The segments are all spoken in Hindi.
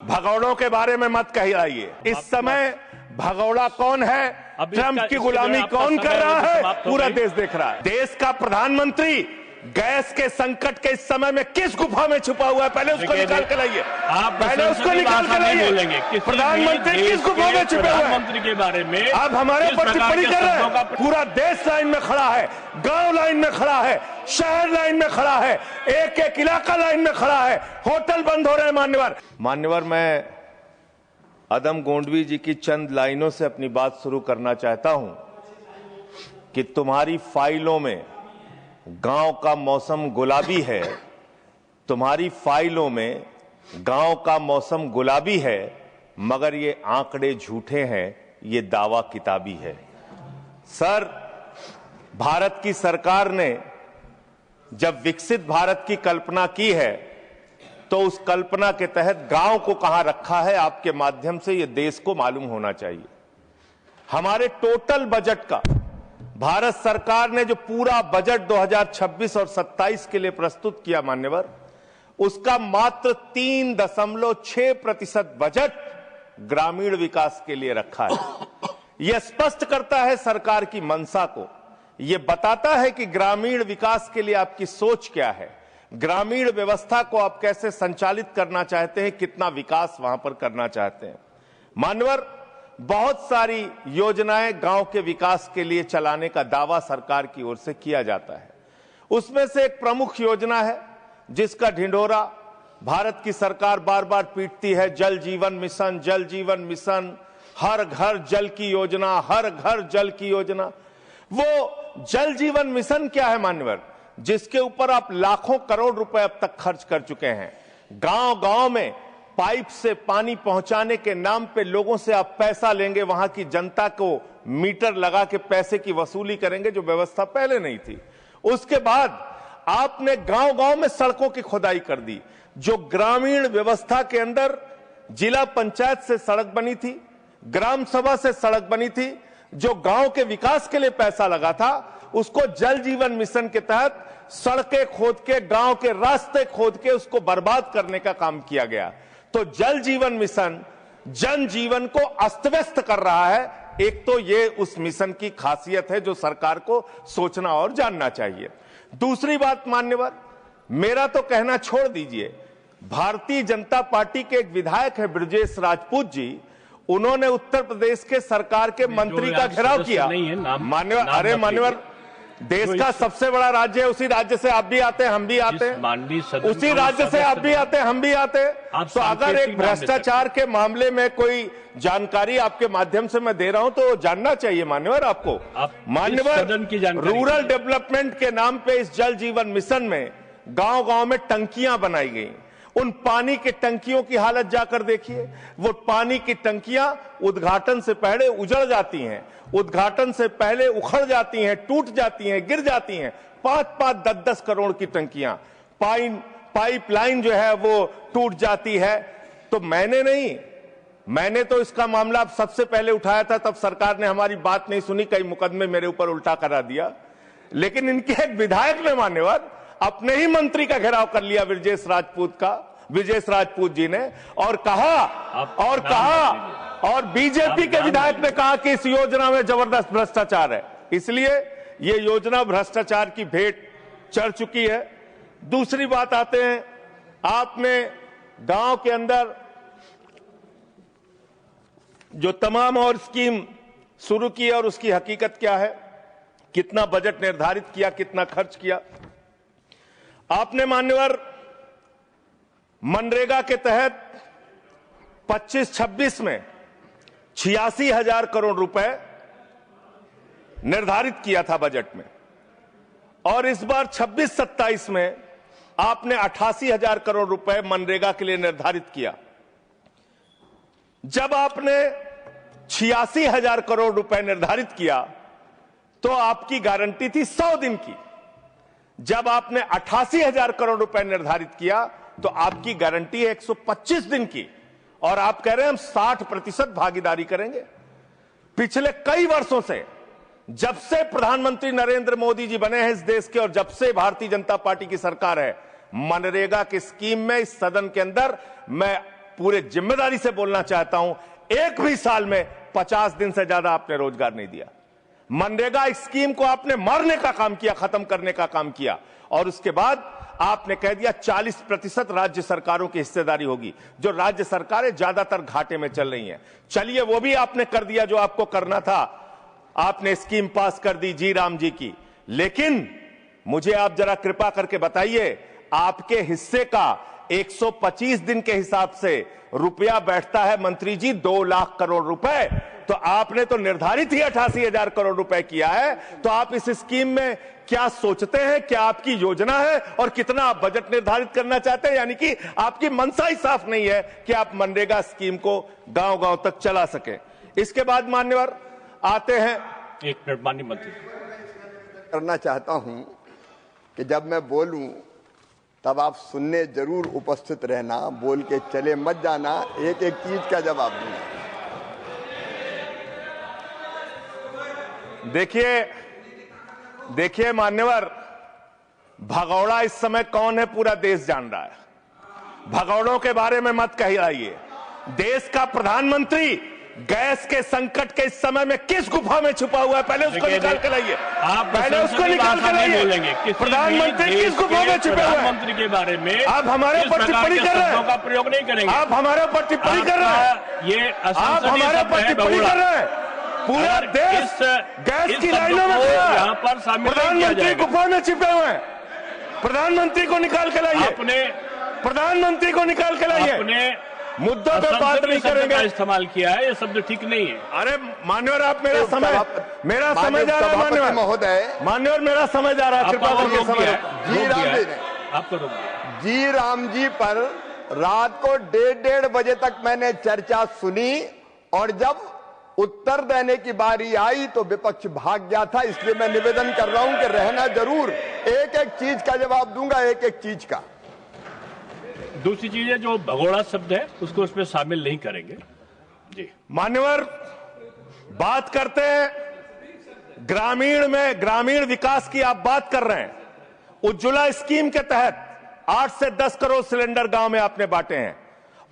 भगौड़ों के बारे में मत कहिए। इस समय भगौड़ा कौन है, ट्रंप की गुलामी कौन कर रहा है, पूरा देश देख रहा है। देश का प्रधानमंत्री गैस के संकट के इस समय में किस गुफा में छुपा हुआ है, पहले उसको निकाल के लाइए। पहले उसको निकाल के लाइए। प्रधानमंत्री किस गुफा में छुपे हुए हैं के बारे में आप हमारे ऊपर टिप्पणी कर रहे हैं। पूरा देश लाइन में खड़ा है, गांव लाइन में खड़ा है, शहर लाइन में खड़ा है, एक एक इलाका लाइन में खड़ा है, होटल बंद हो रहे हैं। मान्यवर, मैं अदम गोंडवी जी की चंद लाइनों से अपनी बात शुरू करना चाहता हूं कि तुम्हारी फाइलों में गांव का मौसम गुलाबी है, तुम्हारी फाइलों में गांव का मौसम गुलाबी है, मगर ये आंकड़े झूठे हैं, ये दावा किताबी है। सर, भारत की सरकार ने जब विकसित भारत की कल्पना की है तो उस कल्पना के तहत गांव को कहां रखा है, आपके माध्यम से ये देश को मालूम होना चाहिए। हमारे टोटल बजट का भारत सरकार ने जो पूरा बजट 2026 और 27 के लिए प्रस्तुत किया मान्यवर, उसका मात्र 3.6% बजट ग्रामीण विकास के लिए रखा है। यह स्पष्ट करता है सरकार की मंशा को, यह बताता है कि ग्रामीण विकास के लिए आपकी सोच क्या है, ग्रामीण व्यवस्था को आप कैसे संचालित करना चाहते हैं, कितना विकास वहां पर करना चाहते हैं। मान्यवर, बहुत सारी योजनाएं गांव के विकास के लिए चलाने का दावा सरकार की ओर से किया जाता है। उसमें से एक प्रमुख योजना है जिसका ढिंढोरा भारत की सरकार बार बार पीटती है, जल जीवन मिशन, जल जीवन मिशन, हर घर जल की योजना, हर घर जल की योजना। वो जल जीवन मिशन क्या है मान्यवर, जिसके ऊपर आप लाखों करोड़ रुपए अब तक खर्च कर चुके हैं। गांव गांव में पाइप से पानी पहुंचाने के नाम पे लोगों से आप पैसा लेंगे, वहां की जनता को मीटर लगा के पैसे की वसूली करेंगे, जो व्यवस्था पहले नहीं थी। उसके बाद आपने गांव गांव में सड़कों की खुदाई कर दी। जो ग्रामीण व्यवस्था के अंदर जिला पंचायत से सड़क बनी थी, ग्राम सभा से सड़क बनी थी, जो गांव के विकास के लिए पैसा लगा था, उसको जल जीवन मिशन के तहत सड़कें खोद के, गांव के रास्ते खोद के उसको बर्बाद करने का काम किया गया। तो जल जीवन मिशन जन जीवन को अस्त व्यस्त कर रहा है। एक तो ये उस मिशन की खासियत है जो सरकार को सोचना और जानना चाहिए। दूसरी बात मान्यवर, मेरा तो कहना छोड़ दीजिए, भारतीय जनता पार्टी के एक विधायक है ब्रजेश राजपूत जी, उन्होंने उत्तर प्रदेश के सरकार के मंत्री का घेराव किया। मान्यवर, अरे मान्यवर, देश का सबसे बड़ा राज्य है, उसी राज्य से आप भी आते हैं, हम भी आते हैं, उसी राज्य से आप भी आते हैं, हम भी आते हैं। तो अगर एक भ्रष्टाचार के मामले में कोई जानकारी आपके माध्यम से मैं दे रहा हूं तो जानना चाहिए मान्यवर आपको। मान्यवर, रूरल डेवलपमेंट के नाम पे इस जल जीवन मिशन में गांव गांव में टंकियां बनाई गई। उन पानी की टंकियों की हालत जाकर देखिए। वो पानी की टंकियां उद्घाटन से पहले उजड़ जाती हैं, उद्घाटन से पहले उखड़ जाती हैं, टूट जाती हैं, गिर जाती हैं। 5-5, 10-10 करोड़ की टंकियां, पाइपलाइन जो है वो टूट जाती है। तो मैंने तो इसका मामला सबसे पहले उठाया था, तब सरकार ने हमारी बात नहीं सुनी, कई मुकदमे मेरे ऊपर उल्टा करा दिया। लेकिन इनके एक विधायक ने मान्यवर अपने ही मंत्री का घेराव कर लिया, ब्रजेश राजपूत जी ने, और बीजेपी के विधायक ने कहा कि इस योजना में जबरदस्त भ्रष्टाचार है। इसलिए ये योजना भ्रष्टाचार की भेंट चढ़ चुकी है। दूसरी बात आते हैं, आपने गांव के अंदर जो तमाम और स्कीम शुरू की और उसकी हकीकत क्या है, कितना बजट निर्धारित किया, कितना खर्च किया। आपने मान्यवर मनरेगा के तहत 25-26 में 86,000 करोड़ रुपए निर्धारित किया था बजट में, और इस बार 26-27 में आपने 88,000 करोड़ रुपए मनरेगा के लिए निर्धारित किया। जब आपने 86,000 करोड़ रुपए निर्धारित किया तो आपकी गारंटी थी 100 दिन की। जब आपने 88,000 करोड़ रुपए निर्धारित किया तो आपकी गारंटी है 125 दिन की, और आप कह रहे हैं हम 60% भागीदारी करेंगे। पिछले कई वर्षों से, जब से प्रधानमंत्री नरेंद्र मोदी जी बने हैं इस देश के, और जब से भारतीय जनता पार्टी की सरकार है, मनरेगा की स्कीम में इस सदन के अंदर मैं पूरे जिम्मेदारी से बोलना चाहता हूं, एक भी साल में 50 दिन से ज्यादा आपने रोजगार नहीं दिया। मनरेगा स्कीम को आपने मारने का काम किया, खत्म करने का काम किया, और उसके बाद आपने कह दिया 40% राज्य सरकारों की हिस्सेदारी होगी, जो राज्य सरकारें ज्यादातर घाटे में चल रही हैं। चलिए, वो भी आपने कर दिया जो आपको करना था, आपने स्कीम पास कर दी जी राम जी की। लेकिन मुझे आप जरा कृपा करके बताइए, आपके हिस्से का 125 दिन के हिसाब से रुपया बैठता है मंत्री जी 2 लाख करोड़ रुपए, तो आपने तो निर्धारित ही 88,000 करोड़ रुपए किया है। तो आप इस स्कीम में क्या सोचते हैं, क्या आपकी योजना है और कितना आप बजट निर्धारित करना चाहते हैं? यानी कि आपकी मंशा ही साफ नहीं है कि आप मनरेगा स्कीम को गांव-गांव तक चला सके। इसके बाद मान्यवर आते हैं, एक मिनट माननीय मंत्री। करना चाहता हूं कि जब मैं बोलूं तब आप सुनने जरूर उपस्थित रहना, बोल के चले मत जाना, एक एक चीज का जवाब दूंगा। देखिए मान्यवर, भगौड़ा इस समय कौन है पूरा देश जान रहा है। भगौड़ों के बारे में मत कहिए। देश का प्रधानमंत्री गैस के संकट के इस समय में किस गुफा में छुपा हुआ है, पहले उसको निकाल के लाइए। पहले उसको निकाल के लाइए। प्रधानमंत्री किस गुफा में छुपे हुए हैं? प्रधानमंत्री के बारे में आप हमारे ऊपर टिप्पणी कर रहे हैं, का प्रयोग नहीं करेंगे। आप हमारे ऊपर टिप्पणी कर रहे हैं, ये आप हमारे ऊपर टिप्पणी कर रहे हैं। पूरा देश गैस की लाइनों में खड़ा है, यहाँ पर शामिल प्रधानमंत्री गुफा में छिपे हुए हैं। प्रधानमंत्री को निकाल के लाइए, प्रधानमंत्री को निकाल के लाइए। मुद्दों पे बात नहीं करेंगे। इस्तेमाल किया है, ये शब्द ठीक नहीं है। अरे मान्यवर, आप मेरा समय जा रहा है। मान्यवर महोदय, मान्यवर मेरा समय जा रहा है, कृपा करके समय। जी राम जी ने आपको जी राम जी पर रात को 1:30 बजे तक मैंने चर्चा सुनी, और जब उत्तर देने की बारी आई तो विपक्ष भाग गया था। इसलिए मैं निवेदन कर रहा हूं कि रहना जरूर, एक एक चीज का जवाब दूंगा, एक एक चीज का। दूसरी चीज है, जो भगोड़ा शब्द है उसको उसमें शामिल नहीं करेंगे। जी मान्यवर, बात करते हैं ग्रामीण विकास की। आप बात कर रहे हैं, उज्ज्वला स्कीम के तहत 8 से 10 करोड़ सिलेंडर गांव में आपने बांटे हैं,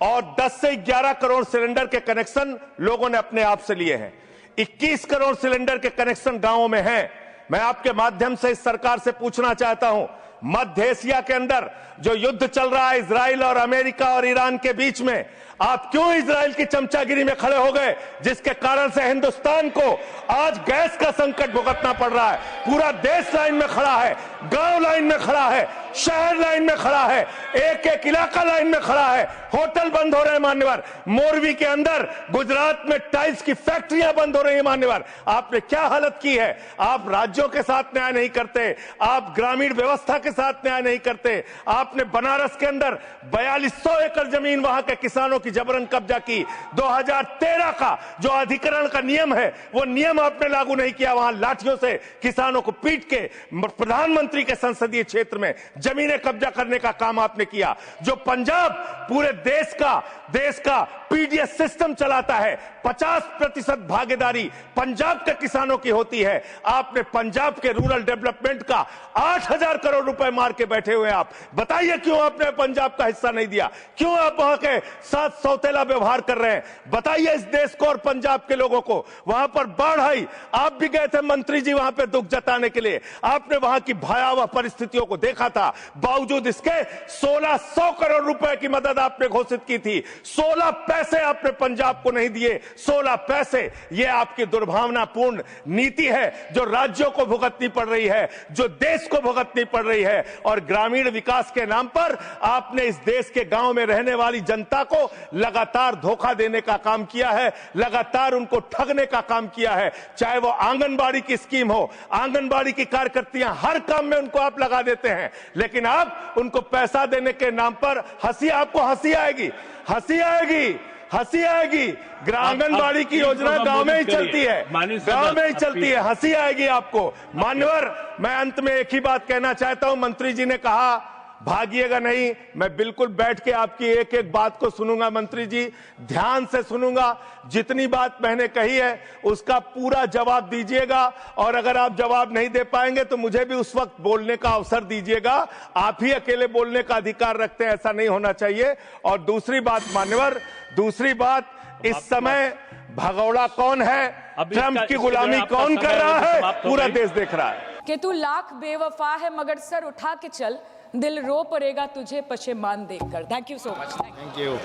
और 10 से 11 करोड़ सिलेंडर के कनेक्शन लोगों ने अपने आप से लिए हैं। 21 करोड़ सिलेंडर के कनेक्शन गांवों में हैं। मैं आपके माध्यम से इस सरकार से पूछना चाहता हूं, मध्य एशिया के अंदर जो युद्ध चल रहा है इजराइल और अमेरिका और ईरान के बीच में, आप क्यों इजराइल की चमचागिरी में खड़े हो गए, जिसके कारण से हिंदुस्तान को आज गैस का संकट भुगतना पड़ रहा है। पूरा देश लाइन में खड़ा है, गांव लाइन में खड़ा है, शहर लाइन में खड़ा है, एक एक इलाका लाइन में खड़ा है। होटल बंद हो रहे हैं मान्यवर, मोरवी के अंदर गुजरात में टाइल्स की फैक्ट्रियां बंद हो रही है मान्यवर। आपने क्या हालत की है? आप राज्यों के साथ न्याय नहीं करते, आप ग्रामीण व्यवस्था के साथ न्याय नहीं करते। आपने बनारस के अंदर 4200 एकड़ जमीन वहां के किसानों की जबरन कब्जा की। 2013 का जो अधिकरण का नियम है, वो नियम आपने लागू नहीं किया। वहां लाठियों से किसानों को पीट के प्रधानमंत्री के संसदीय क्षेत्र में जमीनें कब्जा करने का काम आपने किया। जो पंजाब पूरे देश का पीडीएस सिस्टम चलाता है, 50% भागीदारी पंजाब के किसानों की होती है। आपने पंजाब के रूरल डेवलपमेंट का 8,000 करोड़ रुपए मार के बैठे हुए। आप बताइए क्यों आपने पंजाब का हिस्सा नहीं दिया? क्यों आप वहां के साथ सौतेला व्यवहार कर रहे हैं? बताइए इस देश को और पंजाब के लोगों को। वहां पर बाढ़ आई, आप भी गए थे मंत्री जी वहां पे दुख जताने के लिए। आपने वहां की भयावह परिस्थितियों को देखा था। बावजूद इसके 1600 करोड़ रुपए की मदद आपने घोषित की थी। 16 पैसे आपने पंजाब को नहीं दिए। 16 पैसे। यह आपकी दुर्भावनापूर्ण नीति है जो राज्यों को भुगतनी पड़ रही है, जो देश को भुगतनी पड़ रही है। और ग्रामीण विकास के नाम पर आपने इस देश के गांव में रहने वाली जनता को लगातार धोखा देने का काम किया है, लगातार उनको ठगने का काम किया है। चाहे वो आंगनबाड़ी की स्कीम हो, आंगनबाड़ी की कार्यकर्तियां, हर काम में उनको आप लगा देते हैं, लेकिन आप उनको पैसा देने के नाम पर आपको हंसी आएगी, हंसी आएगी, हंसी आएगी। आंगनबाड़ी की योजना गांव में ही चलती है, गांव में ही चलती है, हंसी आएगी आपको। मान्यवर, मैं अंत में एक ही बात कहना चाहता हूं। मंत्री जी ने कहा भागिएगा नहीं, मैं बिल्कुल बैठ के आपकी एक एक बात को सुनूंगा मंत्री जी, ध्यान से सुनूंगा। जितनी बात मैंने कही है उसका पूरा जवाब दीजिएगा, और अगर आप जवाब नहीं दे पाएंगे तो मुझे भी उस वक्त बोलने का अवसर दीजिएगा। आप ही अकेले बोलने का अधिकार रखते हैं, ऐसा नहीं होना चाहिए। और दूसरी बात मान्यवर, दूसरी बात, इस समय भगोड़ा कौन है, ट्रंप की गुलामी कौन कर रहा है, पूरा देश देख रहा है। कि तू लाख बेवफा है मगर सर उठा के चल, दिल रो पड़ेगा तुझे पशेमान देखकर। Thank you so much. Thank you.